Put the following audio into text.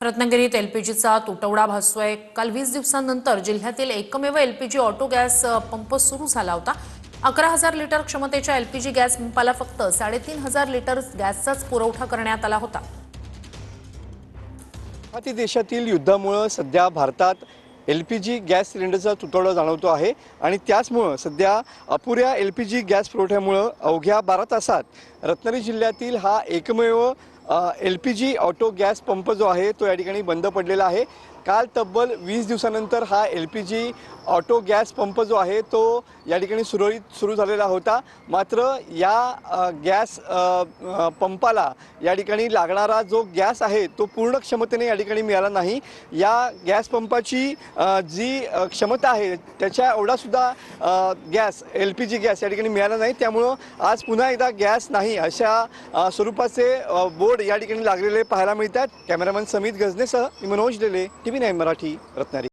रत्नागिरीत एलपीजीचा तुटवडा भासतोय। काल 20 दिवसांनंतर जिल्ह्यातील एकमेव एलपीजी ऑटो गॅस पंप सुरू झाला होता। 11,000 लिटर क्षमतेच्या एलपीजी गॅस पंपाला फक्त 3,500 लिटर गॅसचाच पुरवठा करण्यात आला होता। देशातील युद्धामुळे सध्या भारतात एलपीजी गॅस सिलेंडरचा तुटवडा जाणवतो आहे आणि त्याचमुळे सध्या अपुऱ्या एलपीजी गॅस पुरवठ्यामुळे अवघ्या 12 तासात रत्नागिरी जिल्ह्यातील हा एकमेव एलपीजी ऑटो गॅस पंप जो आहे तो या ठिकाणी बंद पडलेला आहे। काल तब्बल 20 दिवसानंतर हा एलपीजी ऑटो गॅस पंप जो आहे तो या ठिकाणी सुरू झालेला होता। मात्र या गॅस पंपाला या ठिकाणी लागणारा जो गॅस आहे तो पूर्ण क्षमतेने या ठिकाणी मिळाला नाही। या गॅस पंपाची जी क्षमता आहे त्याच्या एवढा सुद्धा गॅस एलपीजी गॅस या ठिकाणी मिळाला नाही। त्यामुळे आज पुन्हा एकदा गॅस नाही अशा स्वरूपाचे बोर्ड या ठिकाणी लागलेले पाहायला मिळतात। कॅमेरामन समित गजनेसह मनोज लेले, TV9 मराठी, रत्नागिरी।